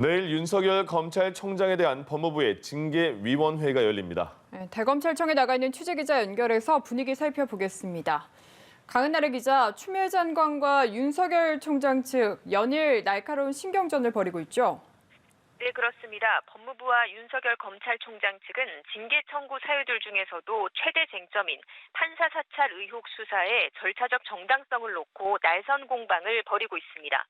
내일 윤석열 검찰총장에 대한 법무부의 징계위원회가 열립니다. 네, 대검찰청에 나가 있는 취재기자 연결해서 분위기 살펴보겠습니다. 강은나래 기자, 추미애 장관과 윤석열 총장 측 연일 날카로운 신경전을 벌이고 있죠. 네, 그렇습니다. 법무부와 윤석열 검찰총장 측은 징계 청구 사유들 중에서도 최대 쟁점인 판사 사찰 의혹 수사의 절차적 정당성을 놓고 날선 공방을 벌이고 있습니다.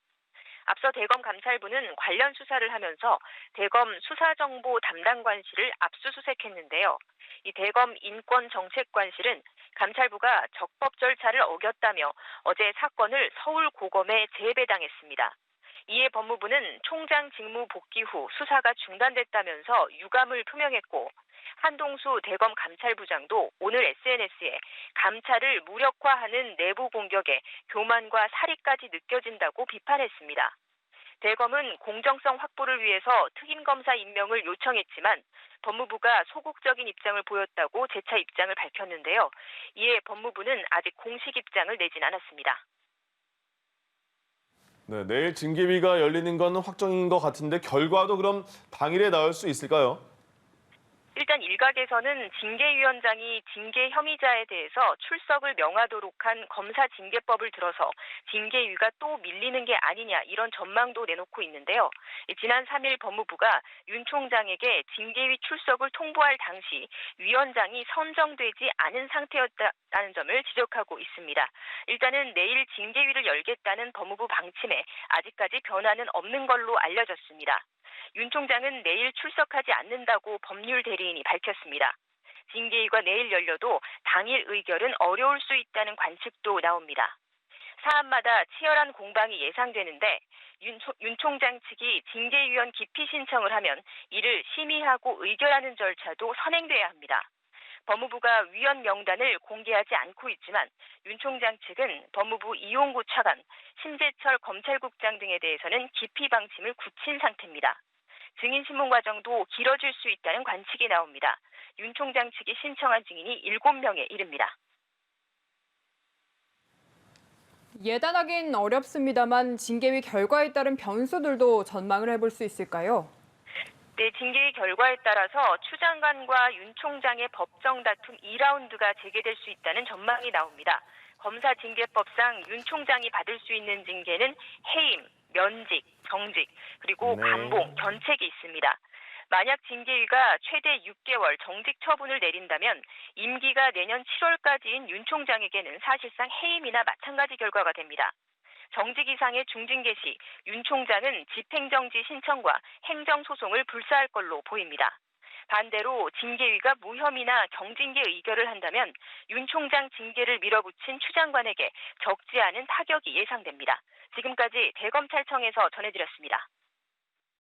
앞서 대검 감찰부는 관련 수사를 하면서 대검 수사정보 담당관실을 압수수색했는데요. 이 대검 인권정책관실은 감찰부가 적법 절차를 어겼다며 어제 사건을 서울고검에 재배당했습니다. 이에 법무부는 총장 직무 복귀 후 수사가 중단됐다면서 유감을 표명했고, 한동수 대검 감찰부장도 오늘 SNS에 감찰을 무력화하는 내부 공격에 교만과 사리까지 느껴진다고 비판했습니다. 대검은 공정성 확보를 위해서 특임검사 임명을 요청했지만 법무부가 소극적인 입장을 보였다고 재차 입장을 밝혔는데요. 이에 법무부는 아직 공식 입장을 내진 않았습니다. 네, 내일 징계위가 열리는 건 확정인 것 같은데 결과도 그럼 당일에 나올 수 있을까요? 일단 일각에서는 징계위원장이 징계 혐의자에 대해서 출석을 명하도록 한 검사징계법을 들어서 징계위가 또 밀리는 게 아니냐 이런 전망도 내놓고 있는데요. 지난 3일 법무부가 윤 총장에게 징계위 출석을 통보할 당시 위원장이 선정되지 않은 상태였다는 점을 지적하고 있습니다. 일단은 내일 징계위를 열겠다는 법무부 방침에 아직까지 변화는 없는 걸로 알려졌습니다. 윤 총장은 내일 출석하지 않는다고 법률 대리인이 밝혔습니다. 징계위가 내일 열려도 당일 의결은 어려울 수 있다는 관측도 나옵니다. 사안마다 치열한 공방이 예상되는데 윤 총장 측이 징계위원 기피 신청을 하면 이를 심의하고 의결하는 절차도 선행돼야 합니다. 법무부가 위원 명단을 공개하지 않고 있지만 윤 총장 측은 법무부 이용구 차관, 심재철 검찰국장 등에 대해서는 기피 방침을 굳힌 상태입니다. 증인신문 과정도 길어질 수 있다는 관측이 나옵니다. 윤 총장 측이 신청한 증인이 7명에 이릅니다. 예단하긴 어렵습니다만 징계위 결과에 따른 변수들도 전망을 해볼 수 있을까요? 네, 징계위 결과에 따라서 추 장관과 윤 총장의 법정 다툼 2라운드가 재개될 수 있다는 전망이 나옵니다. 검사징계법상 윤 총장이 받을 수 있는 징계는 해임, 면직, 정직, 그리고 감봉, 견책이 있습니다. 만약 징계위가 최대 6개월 정직 처분을 내린다면 임기가 내년 7월까지인 윤 총장에게는 사실상 해임이나 마찬가지 결과가 됩니다. 정직 이상의 중징계 시 윤 총장은 집행정지 신청과 행정소송을 불사할 걸로 보입니다. 반대로 징계위가 무혐의나 경징계 의결을 한다면 윤 총장 징계를 밀어붙인 추 장관에게 적지 않은 타격이 예상됩니다. 지금까지 대검찰청에서 전해드렸습니다.